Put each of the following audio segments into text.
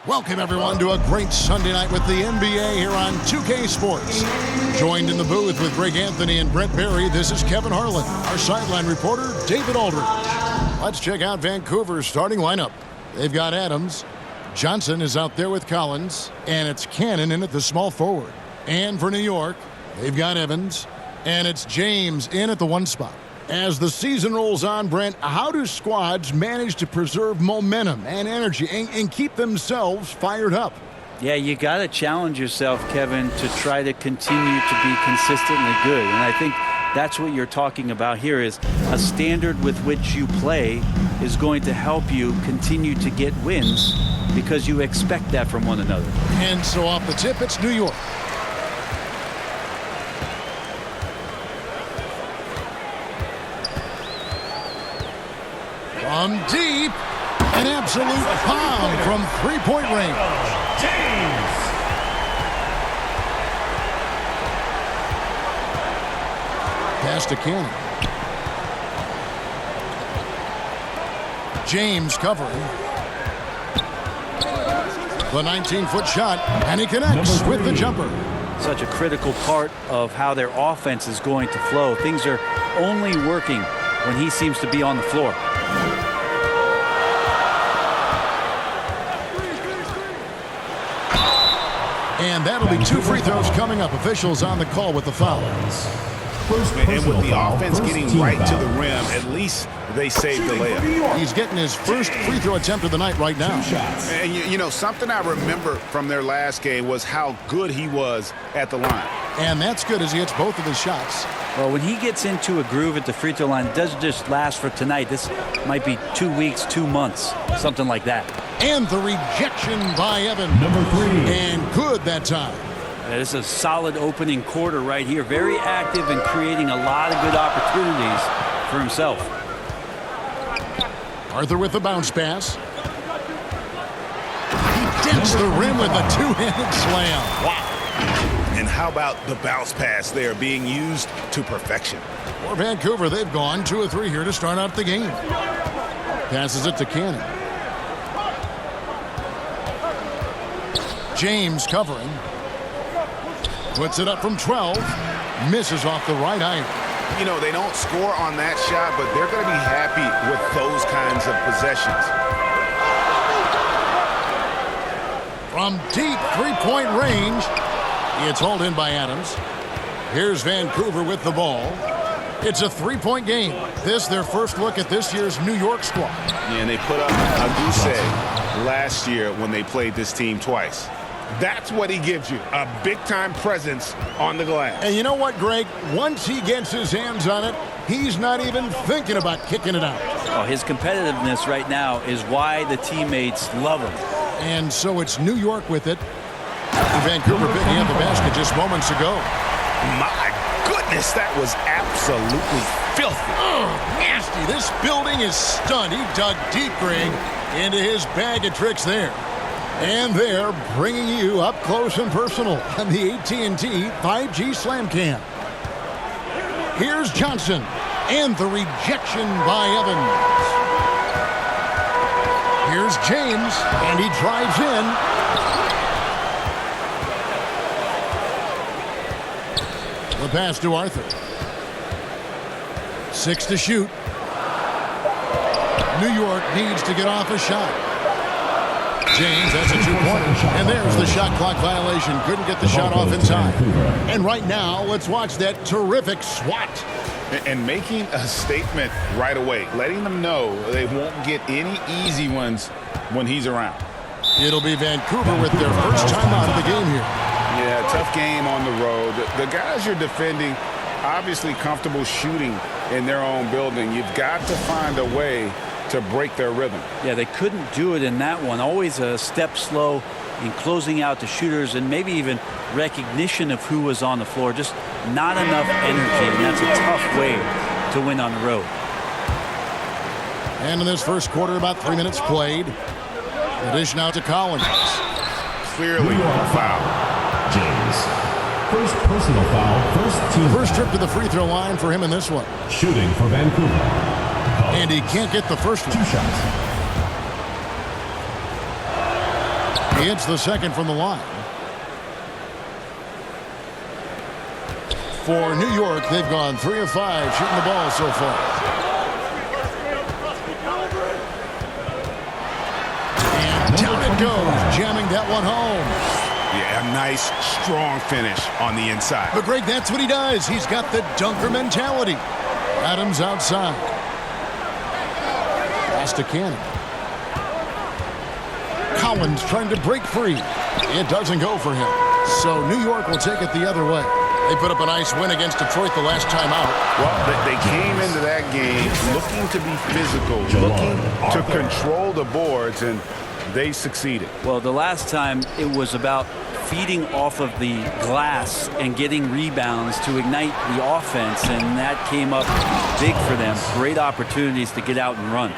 Welcome, everyone, to a great Sunday night with the NBA here on 2K Sports. Joined in the booth with Greg Anthony and Brent Barry, this is Kevin Harlan. Our sideline reporter, David Aldridge. Let's check out Vancouver's starting lineup. They've got Adams. Johnson is out there with Collins. And it's Cannon in at the small forward. And for New York, they've got Evans. And it's James in at the one spot. As the season rolls on, Brent, how do squads manage to preserve momentum and energy and keep themselves fired up? Yeah, you got to challenge yourself, Kevin, to try to continue to be consistently good. And I think that's what you're talking about here is a standard with which you play is going to help you continue to get wins because you expect that from one another. And so off the tip, it's New York. From deep, an absolute bomb from three-point range. James. Pass to Cannon. James covering. The 19-foot shot, and he connects with the jumper. Such a critical part of how their offense is going to flow. Things are only working when he seems to be on the floor. And that'll be 2 free throws coming up. Officials on the call with the foul. And with the offense getting right to the rim, at least they saved the layup. He's getting his first free throw attempt of the night right now. And you know, something I remember from their last game was how good he was at the line. And that's good as he hits both of his shots. Well, when he gets into a groove at the free throw line, it doesn't just last for tonight. This might be 2 weeks, 2 months, something like that. And the rejection by Evans. Number 3. And good that time. This is a solid opening quarter right here. Very active and creating a lot of good opportunities for himself. Arthur with the bounce pass. He dents the rim with a two-handed slam. Wow. And how about the bounce pass there being used to perfection? For Vancouver, they've gone 2 of 3 here to start out the game. Passes it to Cannon. James covering. Puts it up from 12. Misses off the right iron. You know, they don't score on that shot, but they're going to be happy with those kinds of possessions. From deep three-point range. It's hauled in by Adams. Here's Vancouver with the ball. It's a 3-point game. This their first look at this year's New York squad. Yeah, and they put up a goose egg last year when they played this team twice. That's what he gives you, a big-time presence on the glass. And you know what, Greg? Once he gets his hands on it, he's not even thinking about kicking it out. Oh, his competitiveness right now is why the teammates love him. And so it's New York with it. Vancouver picking up the basket just moments ago. My goodness, that was absolutely filthy. Oh, nasty. This building is stunned. He dug deep, Greg, into his bag of tricks there. And they're bringing you up close and personal on the AT&T 5G Slam Cam. Here's Johnson, and the rejection by Evans. Here's James, and he drives in. The pass to Arthur. 6 to shoot. New York needs to get off a shot. James, that's a 2-pointer. And there's the shot clock violation. Couldn't get the shot off in time. And right now, let's watch that terrific swat. And making a statement right away, letting them know they won't get any easy ones when he's around. It'll be Vancouver with their first time out of the game here. Yeah, tough game on the road. The guys you're defending, obviously comfortable shooting in their own building. You've got to find a way to break their rhythm. Yeah, they couldn't do it in that one. Always a step slow in closing out the shooters and maybe even recognition of who was on the floor. Just not enough energy, and that's a tough way to win on the road. And in this first quarter, about 3 minutes played. The dish now to Collins. Clearly a foul. James. First personal foul, first team. First trip to the free throw line for him in this one. Shooting for Vancouver. And he can't get the first one. 2 shots. He hits the second from the line. For New York, they've gone 3 of 5 shooting the ball so far. And down it goes, jamming that one home. Yeah, a nice, strong finish on the inside. But, Greg, that's what he does. He's got the dunker mentality. Adams outside. Pass to Cannon. Collins trying to break free. It doesn't go for him. So New York will take it the other way. They put up a nice win against Detroit the last time out. Well, they came into that game looking to be physical, looking to control the boards, and they succeeded. Well, the last time it was about feeding off of the glass and getting rebounds to ignite the offense, and that came up big for them. Great opportunities to get out and run.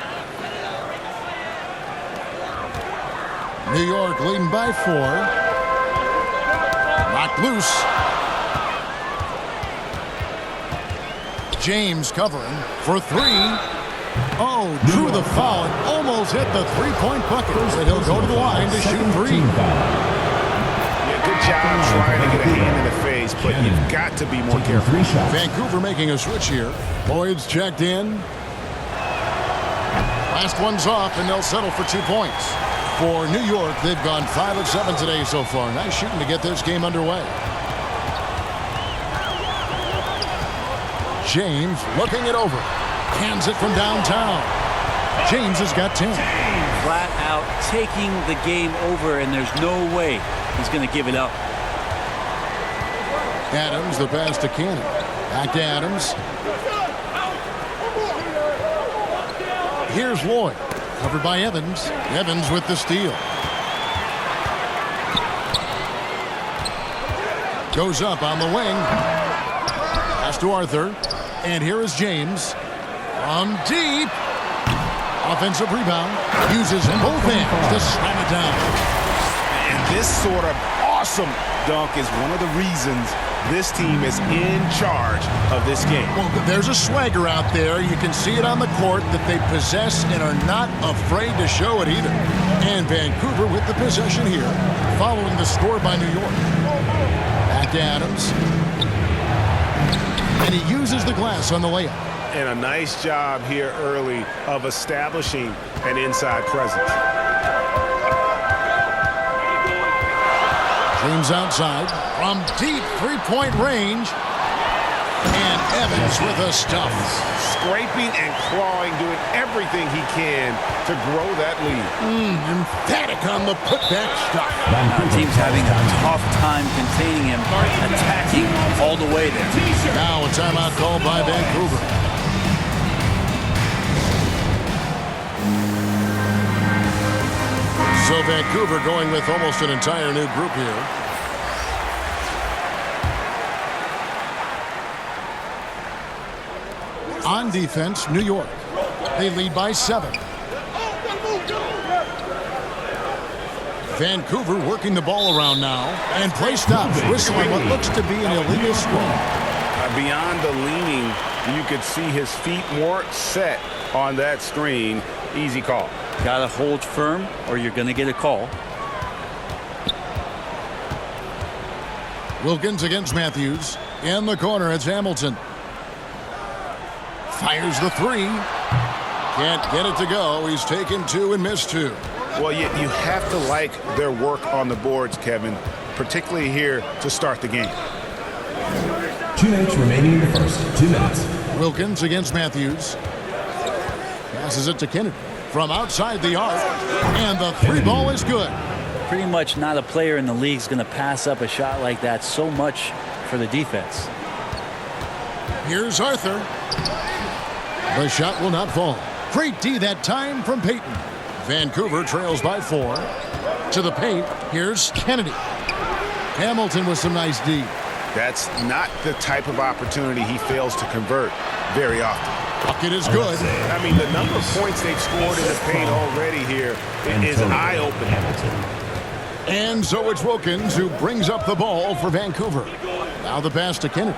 New York leading by 4. Knocked loose. James covering for 3. Oh, drew the foul and almost hit the three-point bucket. So he'll go to the line to shoot 3. Yeah, good job trying to get a hand in the face, but you've got to be more careful. Vancouver making a switch here. Boyd's checked in. Last one's off, and they'll settle for 2 points. For New York, they've gone 5 of 7 today so far. Nice shooting to get this game underway. James looking it over. Hands it from downtown. James has got 10. Flat out taking the game over, and there's no way he's going to give it up. Adams, the pass to Cannon. Back to Adams. Here's Lloyd. Covered by Evans. Evans with the steal. Goes up on the wing. Pass to Arthur. And here is James. From deep. Offensive rebound. Uses both hands to slam it down. And this sort of awesome dunk is one of the reasons this team is in charge of this game. Well, there's a swagger out there. You can see it on the court that they possess and are not afraid to show it either. And Vancouver with the possession here, following the score by New York. Back to Adams. And he uses the glass on the layup. And a nice job here early of establishing an inside presence. James outside from deep three-point range. And Evans with a stuff. Scraping and clawing, doing everything he can to grow that lead. Emphatic on the putback stuff. The team's having a tough time containing him, attacking all the way there. Now a timeout called by Vancouver. So Vancouver going with almost an entire new group here. On defense, New York. They lead by 7. Vancouver working the ball around now. And play stops, whistling what looks to be an illegal scroll. Beyond the leaning, you could see his feet more set on that screen. Easy call. Got to hold firm or you're going to get a call. Wilkins against Matthews. In the corner, it's Hamilton. Fires the 3. Can't get it to go. He's taken 2 and missed 2. Well, you have to like their work on the boards, Kevin, particularly here to start the game. 2 minutes remaining in the first. 2 minutes. Wilkins against Matthews. Passes it to Kennedy from outside the arc. And the 3 ball is good. Pretty much not a player in the league is going to pass up a shot like that so much for the defense. Here's Arthur. The shot will not fall. Great D that time from Payton. Vancouver trails by 4. To the paint, here's Kennedy. Hamilton with some nice D. That's not the type of opportunity he fails to convert very often. Bucket is good. I mean, the number of points they've scored in the paint already here is eye-opening. And so it's Wilkins who brings up the ball for Vancouver. Now the pass to Kennedy.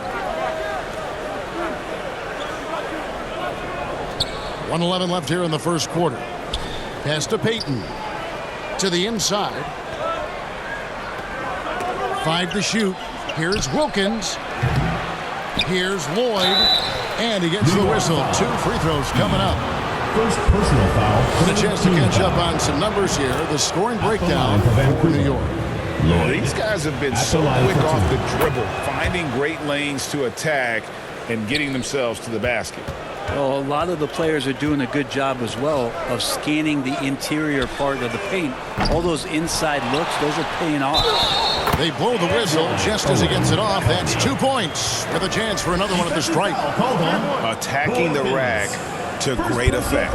1:11 left here in the first quarter. Pass to Payton. To the inside. 5 to shoot. Here's Wilkins. Here's Lloyd. And he gets the whistle. 2 free throws coming up. First personal foul. A chance to catch up on some numbers here. The scoring breakdown for New York. These guys have been so quick off the dribble, finding great lanes to attack and getting themselves to the basket. Well, a lot of the players are doing a good job as well of scanning the interior part of the paint. All those inside looks, those are paying off. They blow the whistle just as he gets it off. That's 2 points with a chance for another one at the stripe. Attacking the rack to great effect.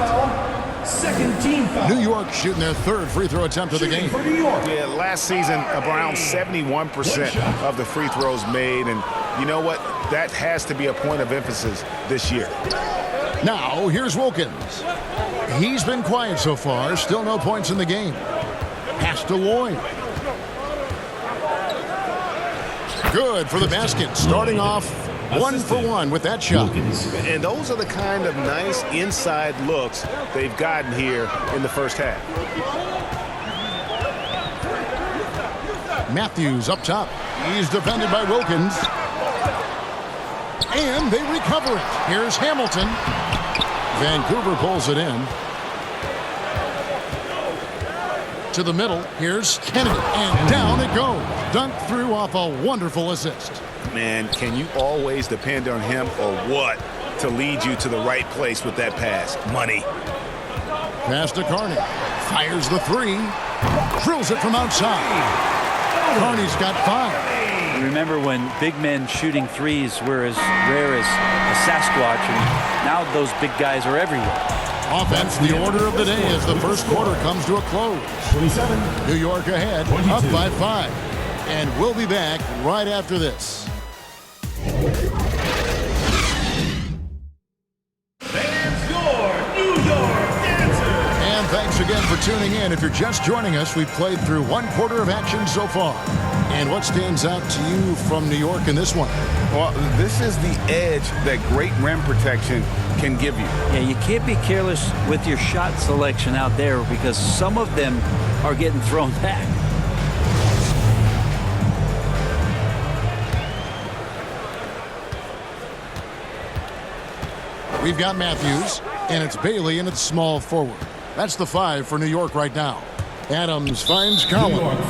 Second team foul. New York shooting their 3rd free throw attempt of the game. For New York. Yeah, last season, around 71% of the free throws made. And you know what? That has to be a point of emphasis this year. Now, here's Wilkins. He's been quiet so far. Still no points in the game. Pass to Lloyd. Good for the basket. Starting off 1 for 1 with that shot. And those are the kind of nice inside looks they've gotten here in the first half. Matthews up top. He's defended by Wilkins. And they recover it. Here's Hamilton. Vancouver pulls it in. To the middle. Here's Kennedy. And down it goes. Dunked through off a wonderful assist. Man, can you always depend on him or what to lead you to the right place with that pass? Money. Pass to Carney. Fires the 3. Drills it from outside. Carney's got 5. Remember when big men shooting threes were as rare as a Sasquatch, and now those big guys are everywhere. Offense, the order of the day as the first quarter comes to a close. 27. New York ahead, 22. up by 5. And we'll be back right after this. Fans, your New York answer. And thanks again for tuning in. If you're just joining us, we've played through 1 quarter of action so far. And what stands out to you from New York in this one? Well, this is the edge that great rim protection can give you. Yeah, you can't be careless with your shot selection out there because some of them are getting thrown back. We've got Matthews, and it's Bailey, and it's small forward. That's the 5 for New York right now. Adams finds Collins,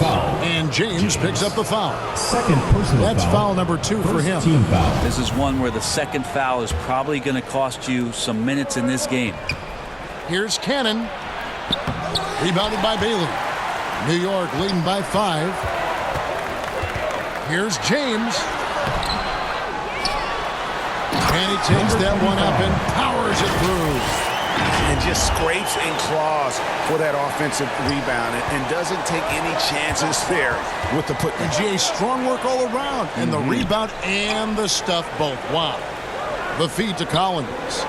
and James picks up the foul. Second personal That's foul. foul number 2 for him. Team foul. This is one where the second foul is probably going to cost you some minutes in this game. Here's Cannon. Rebounded by Bailey. New York leading by 5. Here's James. And he takes that one up and powers it through. And just scrapes and claws for that offensive rebound and doesn't take any chances there with the put. And GA, strong work all around. And the rebound and the stuff both. Wow. The feed to Collins.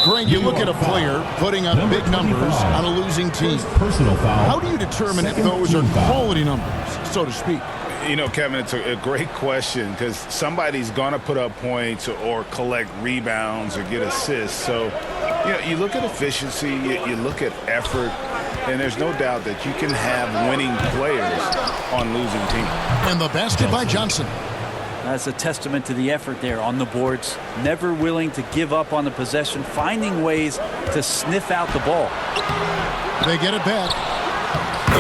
Greg, you look at a player putting up big numbers on a losing team. Personal foul. How do you determine if Second those are team foul. quality numbers, so to speak? You know, Kevin, it's a great question because somebody's going to put up points or collect rebounds or get assists. So, you know, you look at efficiency, you look at effort, and there's no doubt that you can have winning players on losing teams. And the basket by Johnson. That's a testament to the effort there on the boards. Never willing to give up on the possession, finding ways to sniff out the ball. They get it back.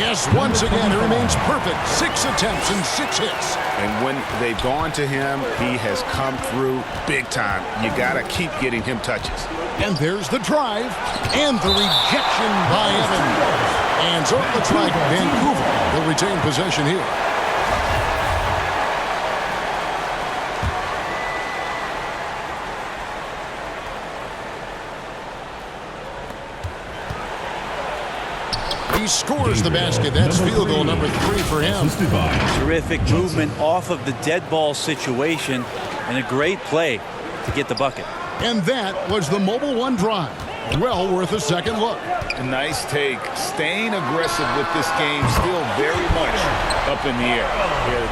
Yes, once again, it remains perfect. 6 attempts and 6 hits. And when they've gone to him, he has come through big time. You got to keep getting him touches. And there's the drive and the rejection by Evans. And so it looks like Vancouver will retain possession here. He scores the basket. That's field goal number 3 for him. Terrific movement off of the dead ball situation and a great play to get the bucket. And that was the Mobile One drive. Well worth a second look. A nice take. Staying aggressive with this game, still very much up in the air.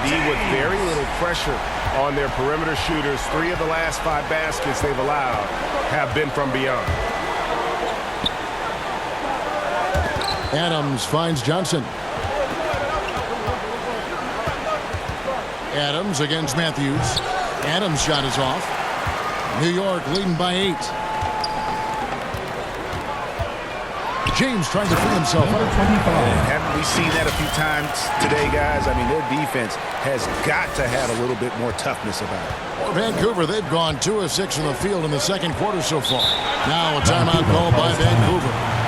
They're with very little pressure on their perimeter shooters. 3 of the last 5 baskets they've allowed have been from beyond. Adams finds Johnson. Adams against Matthews. Adams' shot is off. New York leading by 8. James trying to free himself. Haven't we seen that a few times today, guys? I mean, their defense has got to have a little bit more toughness about it. For Vancouver, they've gone 2 of 6 from the field in the second quarter so far. Now a timeout called by Vancouver.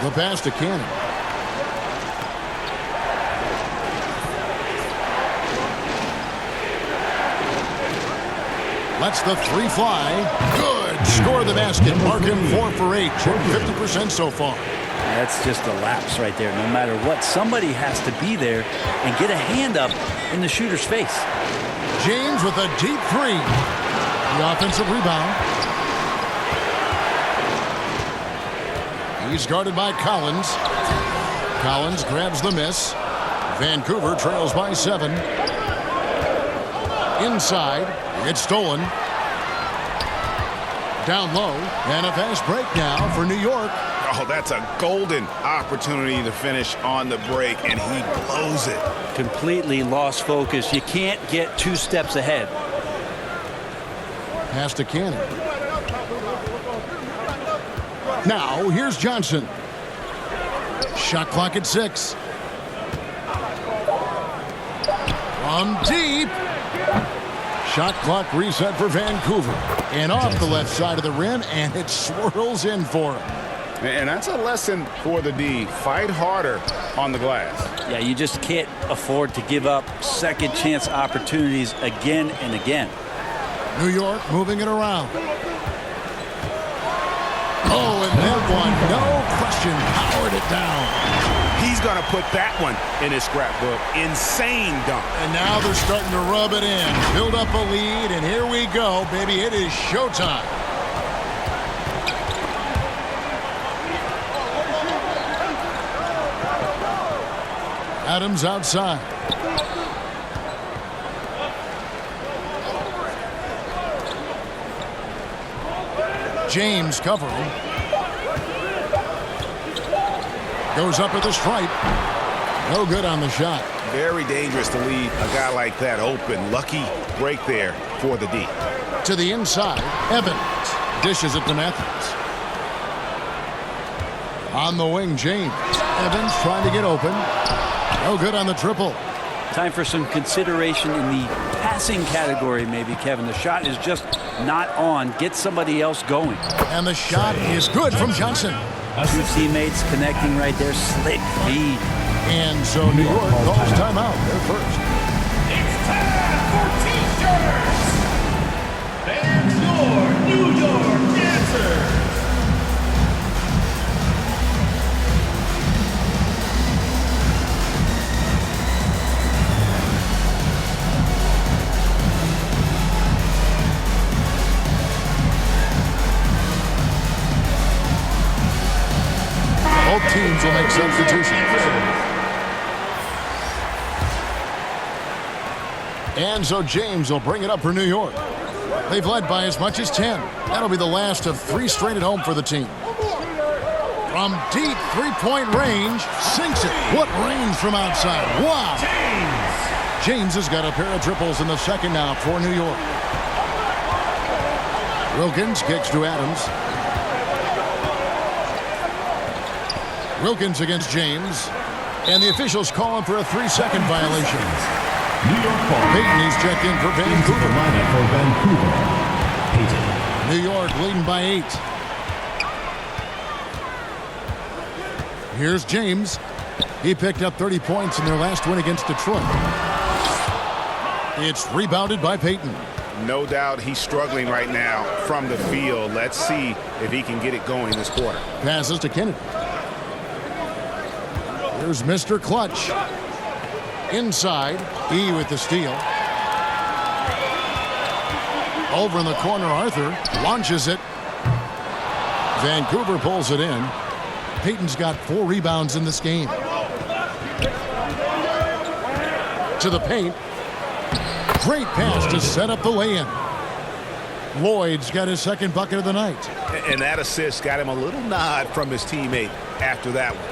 The pass to Cannon. Lets the 3 fly. Good. Score the basket. Mark him 4 for 8. 50% so far. That's just a lapse right there. No matter what, somebody has to be there and get a hand up in the shooter's face. James with a deep 3. The offensive rebound. He's guarded by Collins. Collins grabs the miss. Vancouver trails by 7. Inside. It's stolen. Down low. And a fast break now for New York. Oh, that's a golden opportunity to finish on the break, and he blows it. Completely lost focus. You can't get 2 steps ahead. Pass to Cannon. Now, here's Johnson. Shot clock at 6. From deep. Shot clock reset for Vancouver. And off the left side of the rim, and it swirls in for him. And that's a lesson for the D. Fight harder on the glass. Yeah, you just can't afford to give up second chance opportunities again and again. New York moving it around. Oh, and that one, no question, powered it down. He's going to put that one in his scrapbook. Insane dunk. And now they're starting to rub it in. Build up a lead, and here we go, baby. It is showtime. Adams outside. James covering. Goes up at the stripe. No good on the shot. Very dangerous to leave a guy like that open. Lucky break there for the D. To the inside. Evans dishes it to Matthews. On the wing, James. Evans trying to get open. No good on the triple. Time for some consideration in the passing category, maybe, Kevin. The shot is just not on. Get somebody else going. And the shot is good from Johnson. 2 teammates connecting right there. Slick feed. And so New York calls timeout. They're first. It's time for T-shirts. And your New York Dancers. Both teams will make substitutions. And so James will bring it up for New York. They've led by as much as 10. That'll be the last of 3 straight at home for the team. From deep 3-point range, sinks it. What range from outside. Wow. James has got a pair of triples in the second now for New York. Wilkins kicks to Adams. Wilkins against James. And the officials calling for a 3-second violation. New York ball. Payton is checked in for Vancouver. Lineup for Vancouver. Payton. New York leading by 8. Here's James. He picked up 30 points in their last win against Detroit. It's rebounded by Payton. No doubt he's struggling right now from the field. Let's see if he can get it going this quarter. Passes to Kennedy. Here's Mr. Clutch. Inside, E with the steal. Over in the corner, Arthur launches it. Vancouver pulls it in. Payton's got 4 rebounds in this game. To the paint. Great pass to set up the lay-in. Lloyd's got his second bucket of the night. And that assist got him a little nod from his teammate after that one.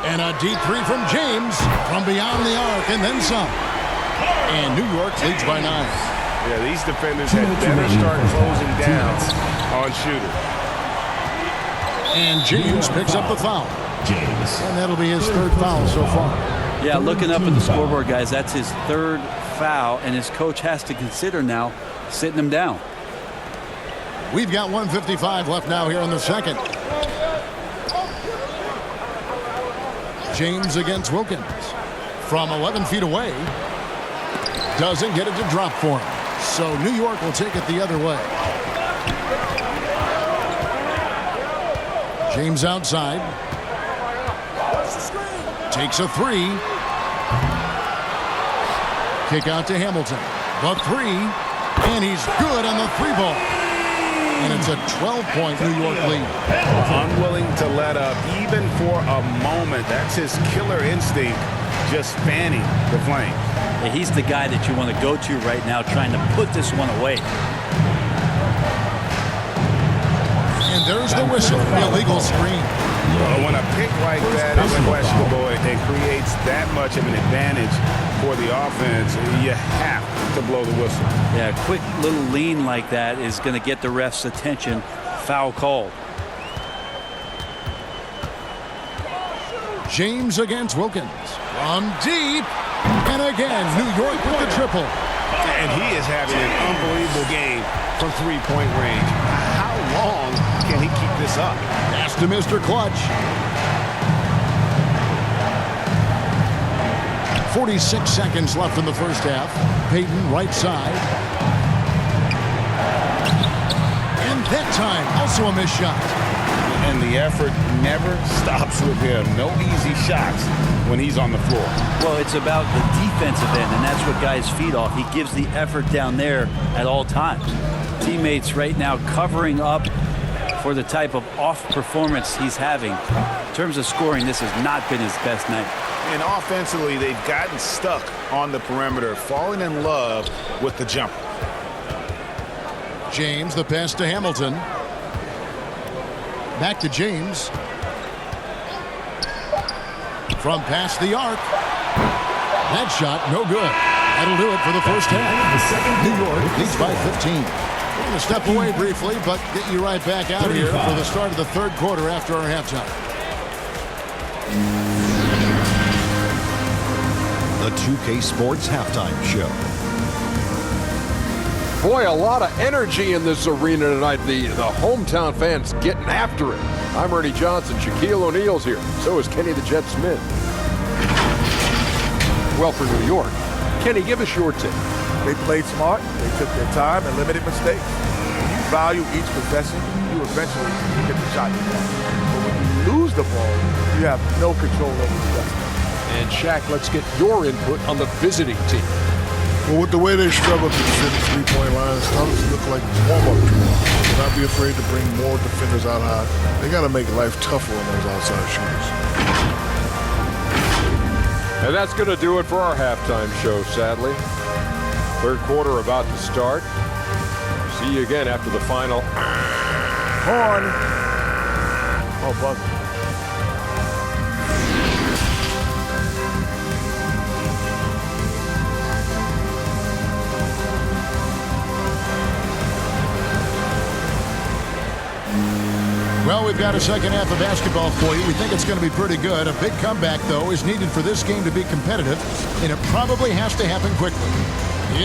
And a deep 3 from James from beyond the arc and then some. And New York leads by 9. Yeah, these defenders had better start closing down on shooter. And James picks up the foul. James. And that'll be his 3rd foul so far. Yeah, looking up at the scoreboard, guys, that's his 3rd foul, and his coach has to consider now sitting him down. We've got 1:55 left now here in the second. James against Wilkins. From 11 feet away. Doesn't get it to drop for him. So New York will take it the other way. James outside. Takes a 3. Kick out to Hamilton. The 3. And he's good on the 3-ball. And it's a 12-point New York lead. Unwilling to let up even for a moment. That's his killer instinct, just fanning the flame. Yeah, he's the guy that you want to go to right now, trying to put this one away. And there's the whistle. Illegal screen. When a pick like that is questionable, it creates that much of an advantage for the offense. You have to blow the whistle. Yeah, a quick little lean like that is going to get the ref's attention. Foul called. James against Wilkins. From deep. And again, New York with the triple. And he is having an unbelievable game from three-point range. How long can he keep this up? Pass to Mr. Clutch. 46 seconds left in the first half. Payton right side. And that time, also a missed shot. And the effort never stops with him. No easy shots when he's on the floor. Well, it's about the defensive end, and that's what guys feed off. He gives the effort down there at all times. Teammates right now covering up for the type of off performance he's having. In terms of scoring, this has not been his best night. And offensively, they've gotten stuck on the perimeter, falling in love with the jumper. James, the pass to Hamilton. Back to James. From past the arc. That shot, no good. That'll do it for the first half. New York leads by 15. We're going to step away briefly, but get you right back out here for the start of the third quarter after our halftime. The 2K Sports Halftime Show. Boy, a lot of energy in this arena tonight. The hometown fans getting after it. I'm Ernie Johnson. Shaquille O'Neal's here. So is Kenny the Jet Smith. Well, for New York, Kenny, give us your take. They played smart. They took their time and limited mistakes. When you value each possession, you eventually get the shot you want. But when you lose the ball, you have no control over the rest. And Shaq, let's get your input on the visiting team. Well, with the way they struggle to defend the three-point line, it's starting to look like warm-up drill. Do not be afraid to bring more defenders out high. They got to make life tougher on those outside shooters. And that's going to do it for our halftime show, sadly. Third quarter about to start. See you again after the final. Horn. Oh, buzzer. Well, we've got a second half of basketball for you. We think it's going to be pretty good. A big comeback, though, is needed for this game to be competitive, and it probably has to happen quickly.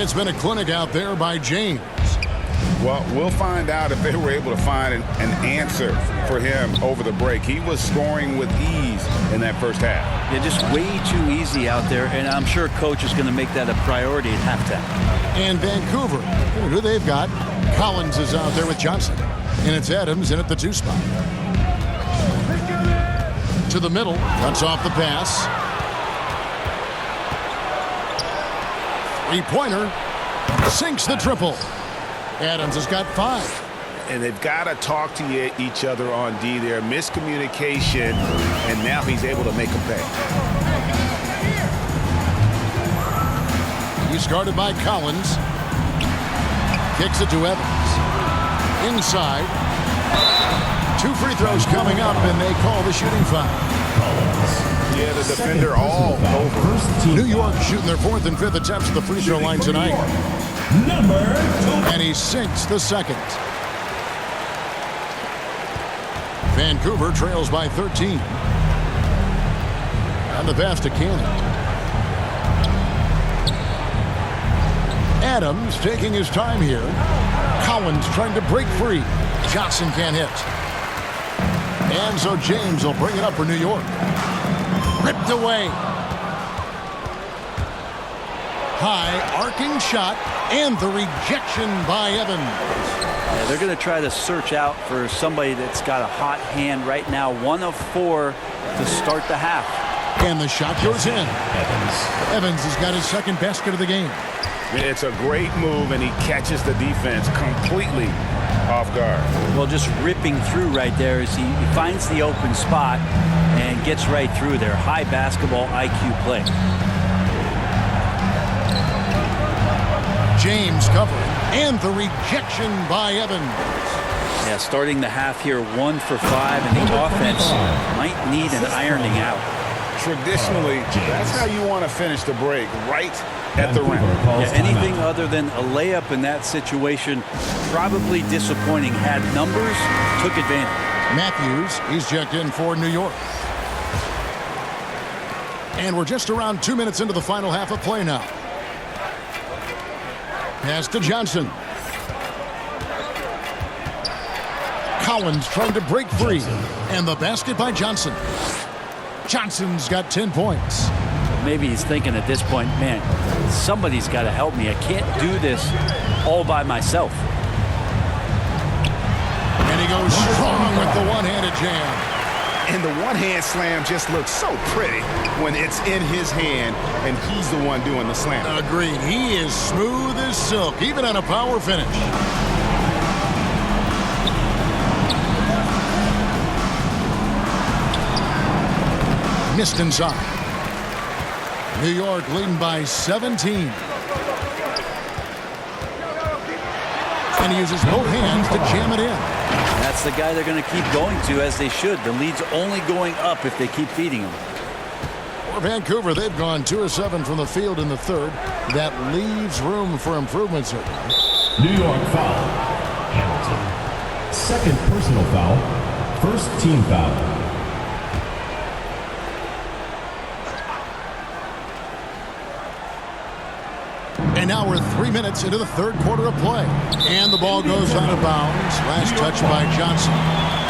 It's been a clinic out there by James. Well, we'll find out if they were able to find an answer for him over the break. He was scoring with ease in that first half. Yeah, just way too easy out there, and I'm sure coach is going to make that a priority at halftime. And Vancouver, who they've got, Collins is out there with Johnson. And it's Adams in at the 2 spot. To the middle, cuts off the pass. Three-pointer, Sinks the triple. Adams has got 5. And they've got to talk to each other on D there. Miscommunication, and now he's able to make them pay. He's guarded by Collins. Kicks it to Evans. Inside. 2 free throws coming up, and they call the shooting foul. Yeah, the defender all over. New York shooting their 4th and 5th attempts at the free throw line tonight. And he sinks the second. Vancouver trails by 13. And the pass to Cannon. Adams taking his time here. Collins trying to break free. Johnson can't hit. And so James will bring it up for New York. Ripped away. High arcing shot and the rejection by Evans. Yeah, they're going to try to search out for somebody that's got a hot hand right now. 1 of 4 to start the half. And the shot goes in. Evans has got his 2nd basket of the game. It's a great move, and he catches the defense completely off guard. Well, just ripping through right there as he finds the open spot and gets right through there. High basketball IQ play. James covering, and the rejection by Evans. Yeah, starting the half here 1 for 5, and the offense might need an ironing out. Traditionally, that's how you want to finish the break, right at the rim. Yeah, anything other than a layup in that situation, probably disappointing. Had numbers, took advantage. Matthews, he's checked in for New York. And we're just around 2 minutes into the final half of play now. Pass to Johnson. Collins trying to break free. And the basket by Johnson. Johnson's got 10 points. Maybe he's thinking at this point, man, somebody's got to help me. I can't do this all by myself. And he goes strong with the one-handed jam. And the one-hand slam just looks so pretty when it's in his hand and he's the one doing the slam. Agreed. He is smooth as silk, even on a power finish. Missed inside. New York leading by 17. And he uses both hands to jam it in. That's the guy they're going to keep going to, as they should. The lead's only going up if they keep feeding him. For Vancouver, they've gone 2 of 7 from the field in the 3rd. That leaves room for improvement, sir. New York foul. Hamilton. 2nd personal foul. 1st team foul. And now we're 3 minutes into the 3rd quarter of play. And the ball goes out of bounds. Last touch by Johnson.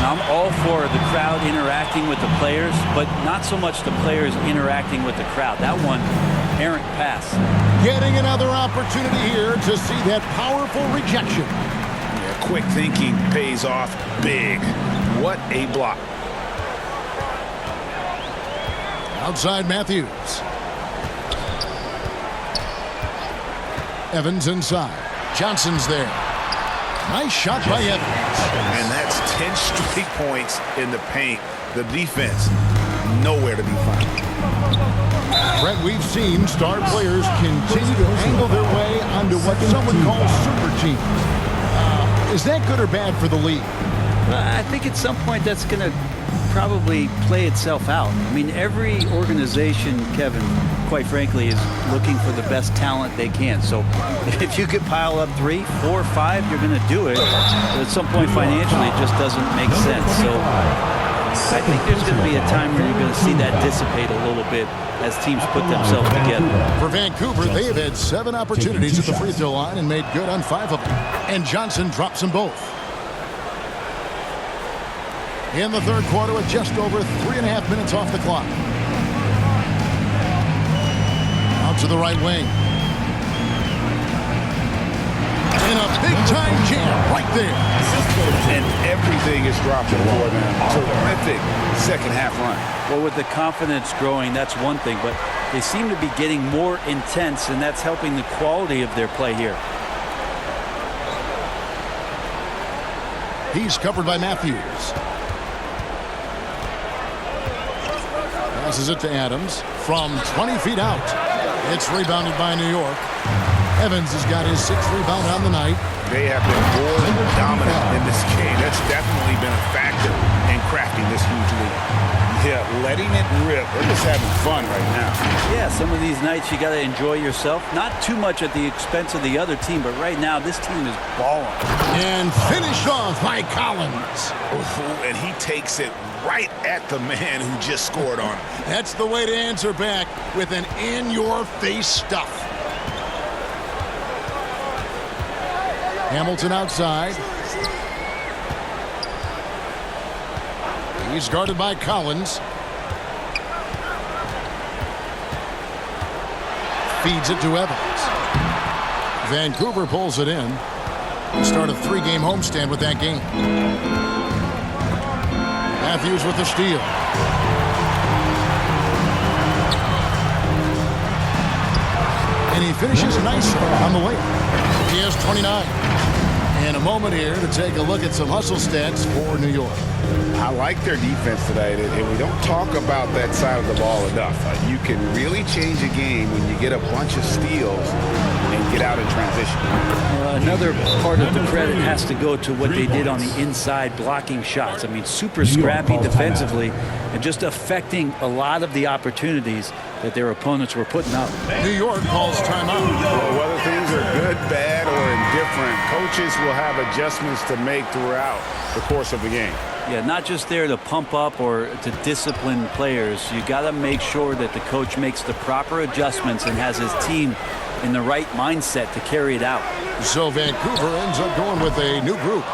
Now, I'm all for the crowd interacting with the players, but not so much the players interacting with the crowd. That one, errant pass. Getting another opportunity here to see that powerful rejection. Yeah, quick thinking pays off big. What a block. Outside Matthews. Evans inside. Johnson's there. Nice shot by Evans. And that's 10 straight points in the paint. The defense, nowhere to be found. Brett, we've seen star players continue to angle their way onto what someone calls super teams. Is that good or bad for the league? I think at some point that's going to probably play itself out. I mean, every organization, Kevin, quite frankly, is looking for the best talent they can. So if you could pile up 3, 4, 5, you're going to do it. But at some point financially, it just doesn't make sense. So I think there's going to be a time where you're going to see that dissipate a little bit as teams put themselves together. For Vancouver, they have had 7 opportunities at the free throw line and made good on 5 of them. And Johnson drops them both. In the 3rd quarter with just over 3.5 minutes off the clock. Out to the right wing. And a big-time jam right there. And everything is dropping for them. Terrific second half run. Well, with the confidence growing, that's one thing, but they seem to be getting more intense, and that's helping the quality of their play here. He's covered by Matthews. Passes it to Adams from 20 feet out. It's rebounded by New York. Evans has got his 6th rebound on the night. They have been more dominant in this game. That's definitely been a factor in crafting this huge lead. Yeah, letting it rip. They're just having fun right now. Yeah, some of these nights you got to enjoy yourself. Not too much at the expense of the other team, but right now this team is balling. And finished off by Collins. Ooh, and he takes it right at the man who just scored on him. That's the way to answer back with an in-your-face stuff. Hamilton outside. He's guarded by Collins. Feeds it to Evans. Vancouver pulls it in. We start a 3-game homestand with that game. Matthews with the steal. And he finishes nicely on the way. He has 29. And a moment here to take a look at some hustle stats for New York. I like their defense tonight, and we don't talk about that side of the ball enough. You can really change a game when you get a bunch of steals and get out in transition. Another part of the credit has to go to what they did on the inside, blocking shots. I mean, super scrappy defensively and just affecting a lot of the opportunities that their opponents were putting up. New York calls timeout. Well, whether things are good, bad, or indifferent, coaches will have adjustments to make throughout the course of the game. Yeah, not just there to pump up or to discipline players. You got to make sure that the coach makes the proper adjustments and has his team in the right mindset to carry it out. So Vancouver ends up going with a new group.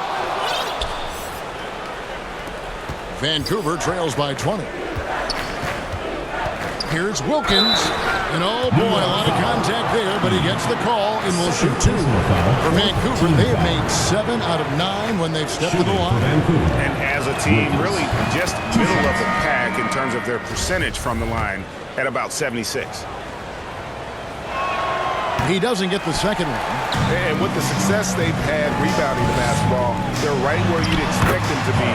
Vancouver trails by 20. Here's Wilkins. And oh boy, a lot of contact there, but he gets the call and will shoot 2. For Vancouver, they have made 7 out of 9 when they've stepped to the line. And as a team, really just middle of the pack in terms of their percentage from the line at about 76. He doesn't get the second one. And with the success they've had rebounding the basketball, they're right where you'd expect them to be,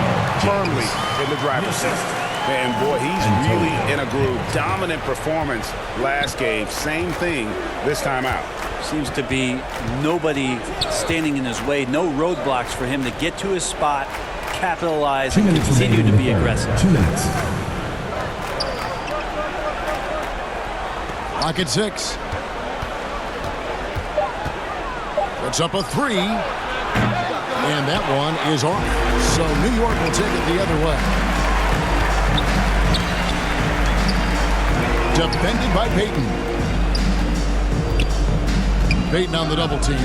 firmly in the driver's seat. And boy, he's really in a groove. Dominant performance last game. Same thing this time out. Seems to be nobody standing in his way. No roadblocks for him to get to his spot, capitalize, and continue to be aggressive. 2 minutes. Clock at 6. Puts up a 3. And that one is off. So New York will take it the other way. Defended by Payton. Payton on the double team.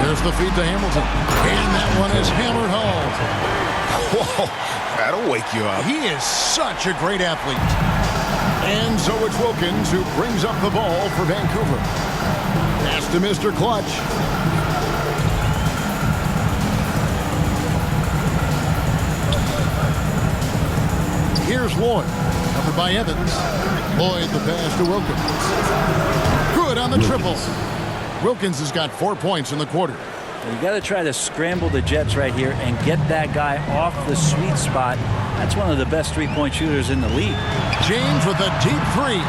There's the feed to Hamilton. And that one is hammered home. Whoa, that'll wake you up. He is such a great athlete. And so it's Wilkins who brings up the ball for Vancouver. Pass to Mr. Clutch. Here's Lloyd, covered by Evans. Lloyd the pass to Wilkins. Good on the triple. Wilkins has got 4 points in the quarter. You got to try to scramble the Jets right here and get that guy off the sweet spot. That's one of the best three-point shooters in the league. James with a deep 3.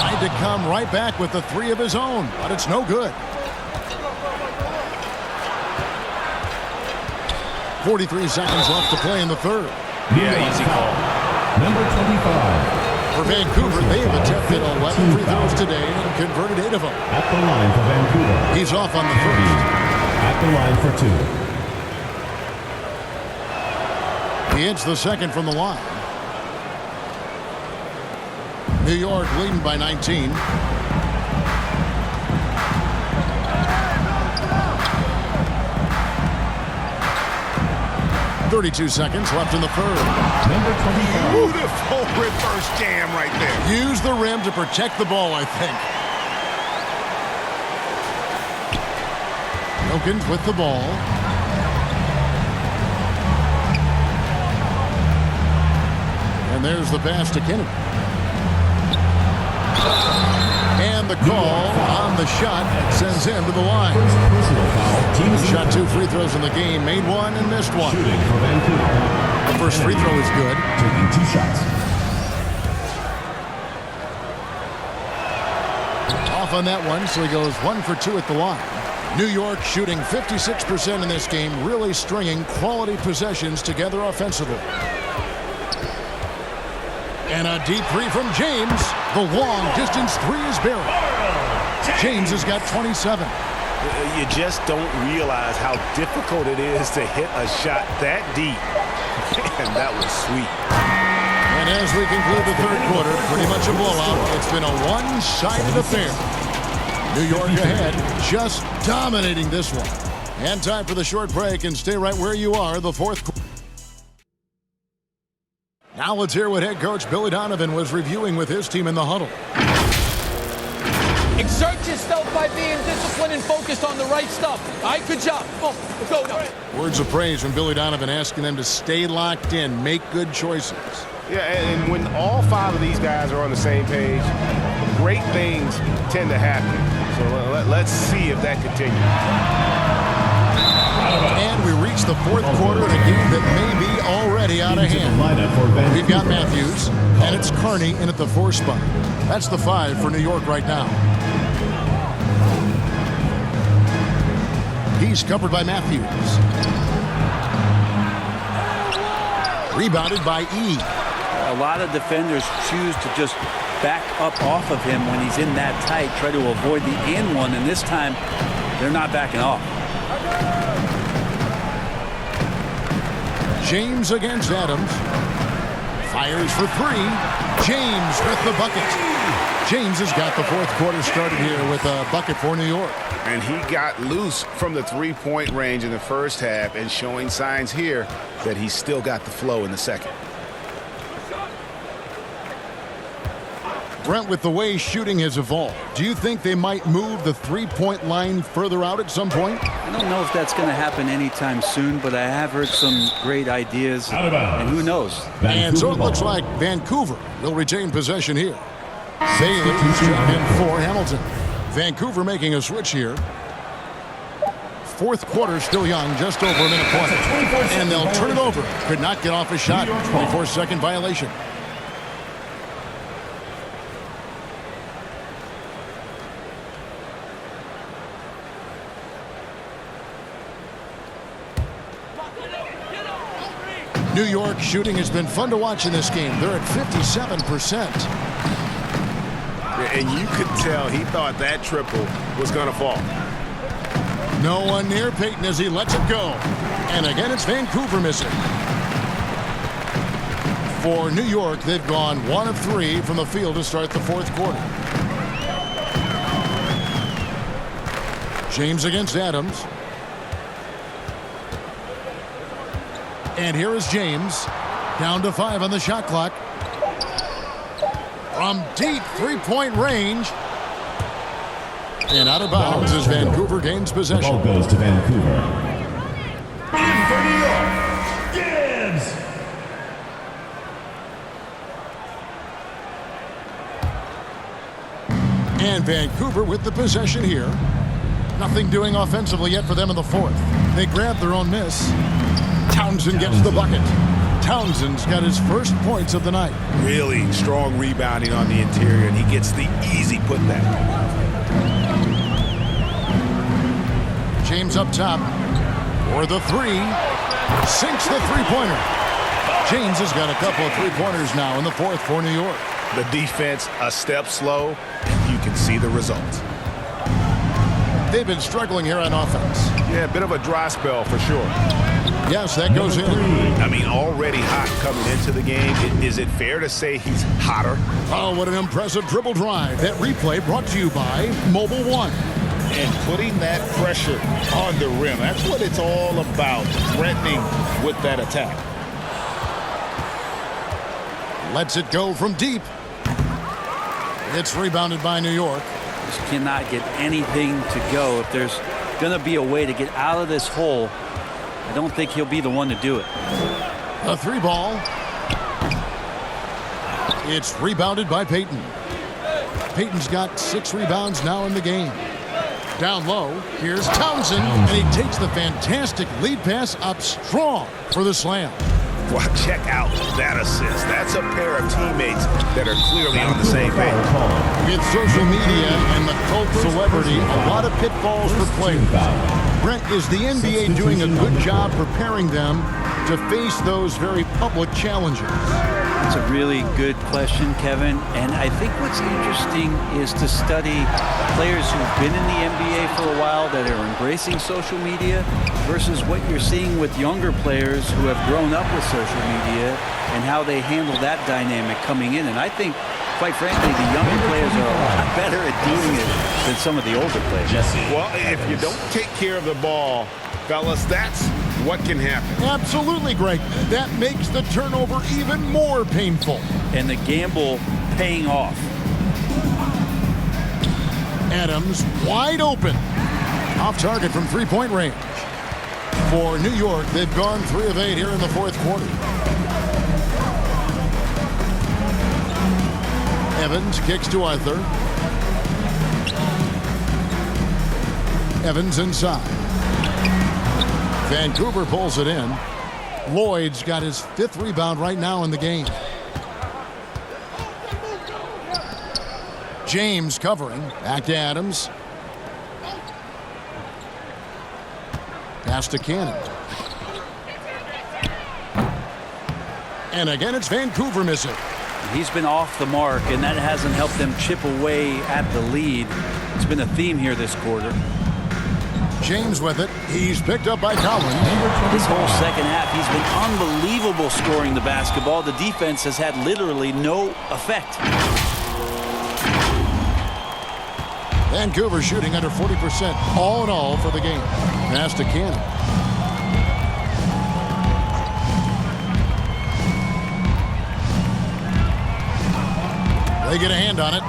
Tried to come right back with the 3 of his own, but it's no good. 43 seconds left to play in the third. Yeah, easy call. Number 25. For Vancouver, they have attempted 11 free throws today and converted 8 of them. At the line for Vancouver. He's off on the first. At the line for 2. He hits the second from the line. New York leading by 19. .32 seconds left in the third. Number 25. Beautiful reverse jam right there. Use the rim to protect the ball, I think. Wilkins with the ball. And there's the pass to Kennedy. And the call on the shot sends him to the line. First personal foul. Team He shot 2 free throws in the game, made 1 and missed 1. Shooting for Vancouver. The first free throw is good. Taking 2 shots. Off on that one, so he goes 1 for 2 at the line. New York shooting 56% in this game, really stringing quality possessions together offensively. And a deep three from James. The long distance three is buried. James has got 27. You just don't realize how difficult it is to hit a shot that deep. And that was sweet. And as we conclude the third quarter, pretty much a blowout. It's been a one-sided affair. New York ahead, just dominating this one. And time for the short break, and stay right where you are, the fourth quarter. Now let's hear what head coach Billy Donovan was reviewing with his team in the huddle. Exert yourself by being disciplined and focused on the right stuff. All right, good job. Let's go. Words of praise from Billy Donovan, asking them to stay locked in, make good choices. Yeah, and when all 5 of these guys are on the same page, great things tend to happen. So let's see if that continues. And we reach the fourth quarter of a game that may be already out of hand. We've got Matthews, and it's Carney in at the 4 spot. That's the 5 for New York right now. He's covered by Matthews. Rebounded by E. A lot of defenders choose to just back up off of him when he's in that tight, try to avoid the and one, and this time they're not backing off. James against Adams. Fires for 3. James with the bucket. James has got the fourth quarter started here with a bucket for New York. And he got loose from the three-point range in the first half and showing signs here that he's still got the flow in the second. Brent, with the way shooting has evolved, do you think they might move the three-point line further out at some point? I don't know if that's going to happen anytime soon, but I have heard some great ideas, and who knows? And so it looks like Vancouver will retain possession here. Bailey's in for Hamilton. Vancouver making a switch here. Fourth quarter still young, just over a minute 20. And they'll turn it over. Could not get off a shot. 24-second violation. New York shooting has been fun to watch in this game. They're at 57%. And you could tell he thought that triple was going to fall. No one near Payton as he lets it go. And again, it's Vancouver missing. For New York, they've gone 1 of 3 from the field to start the fourth quarter. James against Adams. And here is James. Down to 5 on the shot clock. From deep three-point range. And out of bounds as Vancouver gains possession. Ball goes to Vancouver. In for New York, Gibbs. And Vancouver with the possession here. Nothing doing offensively yet for them in the fourth. They grab their own miss. Townsend gets the bucket. Townsend's got his first points of the night. Really strong rebounding on the interior, and he gets the easy putback. James up top for the 3. Sinks the three-pointer. James has got a couple of three-pointers now in the fourth for New York. The defense a step slow, and you can see the results. They've been struggling here on offense. Yeah, a bit of a dry spell for sure. Yes, that goes in. I mean, already hot coming into the game. Is it fair to say he's hotter? Oh, what an impressive dribble drive. That replay brought to you by Mobile One. And putting that pressure on the rim. That's what it's all about, threatening with that attack. Lets it go from deep. It's rebounded by New York. Just cannot get anything to go. If there's going to be a way to get out of this hole, I don't think he'll be the one to do it. A 3 ball. It's rebounded by Payton. Peyton's got 6 rebounds now in the game. Down low, here's Townsend, and he takes the fantastic lead pass up strong for the slam. Well, check out that assist. That's a pair of teammates that are clearly on the same page. With social media and the cult celebrity, a lot of pitfalls for players. Brent, is the NBA doing a good job preparing them to face those very public challenges? It's a really good question, Kevin. And I think what's interesting is to study players who've been in the NBA for a while that are embracing social media versus what you're seeing with younger players who have grown up with social media and how they handle that dynamic coming in. And I think, quite frankly, the younger players are a lot better at doing it than some of the older players. Well, if you don't take care of the ball, fellas, that's what can happen. Absolutely, Greg. That makes the turnover even more painful. And the gamble paying off. Adams wide open. Off target from three-point range. For New York, they've gone 3 of 8 here in the fourth quarter. Evans kicks to Arthur. Evans inside. Vancouver pulls it in. Lloyd's got his 5th rebound right now in the game. James covering. Back to Adams. Pass to Cannon. And again, it's Vancouver missing. He's been off the mark, and that hasn't helped them chip away at the lead. It's been a theme here this quarter. James with it. He's picked up by Collins. This whole second half, he's been unbelievable scoring the basketball. The defense has had literally no effect. Vancouver shooting under 40% all in all for the game. Pass to Cannon. They get a hand on it.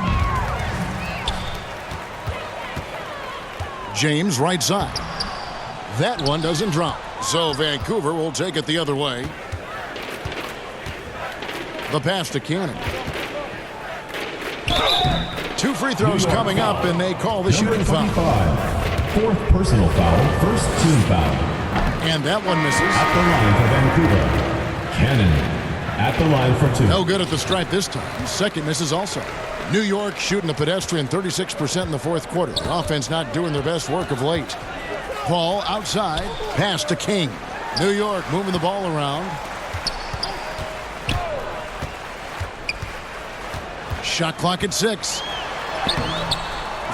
James right side. That one doesn't drop. So Vancouver will take it the other way. The pass to Cannon. 2 free throws coming up, and they call the shooting foul. 4th personal foul, 1st team foul. And that one misses. At the line for Vancouver, Cannon. At the line for 2. No good at the stripe this time. Second misses also. New York shooting a pedestrian 36% in the fourth quarter. The offense not doing their best work of late. Paul outside. Pass to King. New York moving the ball around. Shot clock at 6.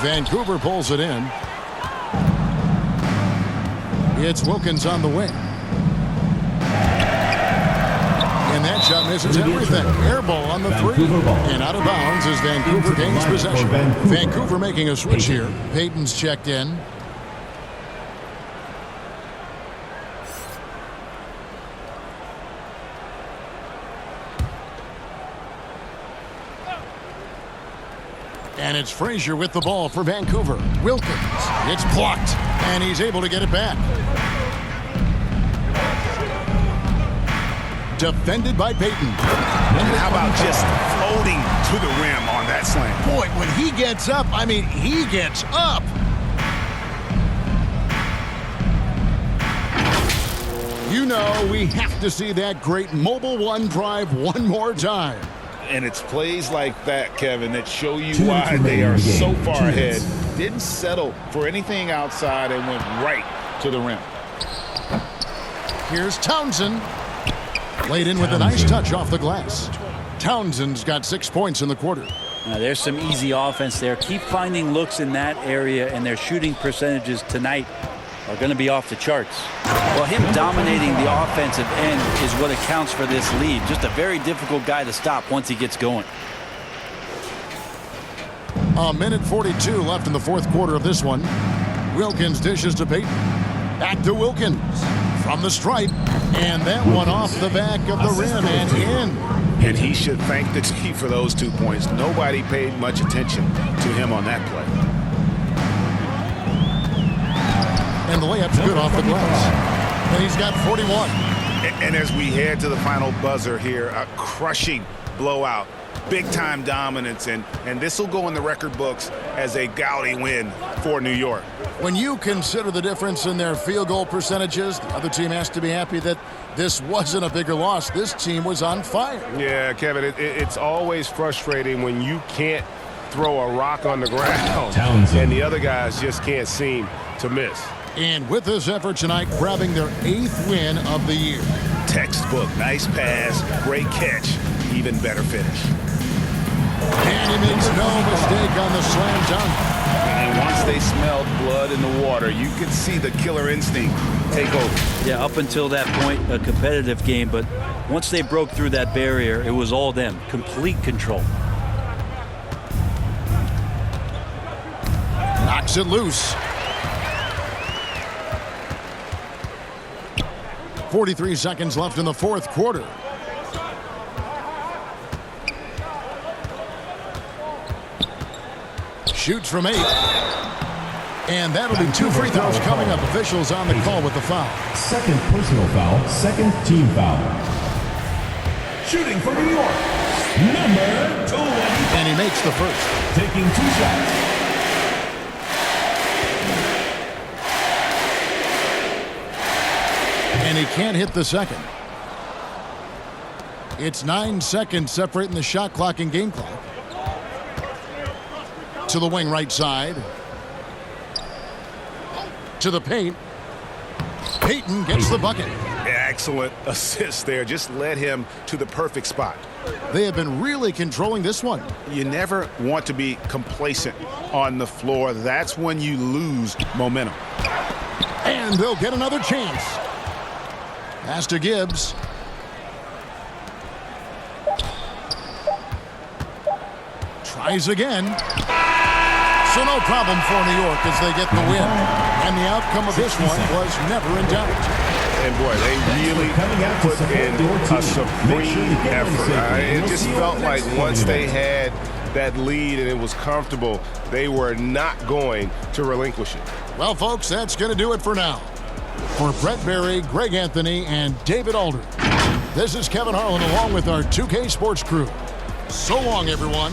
Vancouver pulls it in. It's Wilkins on the wing. And that shot misses everything. Air ball on the 3. And out of bounds as Vancouver gains possession. Vancouver making a switch here. Peyton's checked in. And it's Frazier with the ball for Vancouver. Wilkins. It's blocked. And he's able to get it back. Defended by Peyton. And how about just floating to the rim on that slam? Boy, when he gets up, I mean, he gets up. You know, we have to see that great Mobile One drive one more time. And it's plays like that, Kevin, that show you why they are so far ahead. Didn't settle for anything outside and went right to the rim. Here's Townsend. Laid in with a nice touch off the glass. Townsend's got 6 points in the quarter. Now, there's some easy offense there. Keep finding looks in that area, and their shooting percentages tonight are going to be off the charts. Well, him dominating the offensive end is what accounts for this lead. Just a very difficult guy to stop once he gets going. A minute 42 left in the fourth quarter of this one. Wilkins dishes to Peyton. Back to Wilkins. From the stripe. And that one off the back of the rim and in. And he should thank the team for those 2 points. Nobody paid much attention to him on that play. And the layup's good off the glass. And he's got 41. And as we head to the final buzzer here, a crushing blowout big-time dominance, and this will go in the record books as a gaudy win for New York. When you consider the difference in their field goal percentages, the other team has to be happy that this wasn't a bigger loss. This team was on fire. Yeah, Kevin, it's always frustrating when you can't throw a rock on the ground and the other guys just can't seem to miss. And with this effort tonight, grabbing their 8th win of the year. Textbook, nice pass, great catch, even better finish. And he makes no mistake on the slam dunk. And once they smelled blood in the water, you could see the killer instinct take over. Yeah, up until that point, a competitive game, but once they broke through that barrier, it was all them. Complete control. Knocks it loose. 43 seconds left in the 4th quarter. Shoots from 8. And that'll be 2 free throws coming up. Officials on the call with the foul. Second personal foul, second team foul. Shooting for New York, number 20. And he makes the first. Taking 2 shots. And he can't hit the second. It's 9 seconds separating the shot clock and game clock. To the wing right side. To the paint. Payton gets the bucket. Excellent assist there. Just led him to the perfect spot. They have been really controlling this one. You never want to be complacent on the floor. That's when you lose momentum. And they'll get another chance. Pass to Gibbs. Tries again. So no problem for New York as they get the win. And the outcome of this one was never in doubt. And boy, they really put in a supreme effort. It just felt like once they had that lead and it was comfortable, they were not going to relinquish it. Well, folks, that's going to do it for now. For Brett Berry, Greg Anthony, and David Aldridge, this is Kevin Harlan along with our 2K Sports crew. So long, everyone.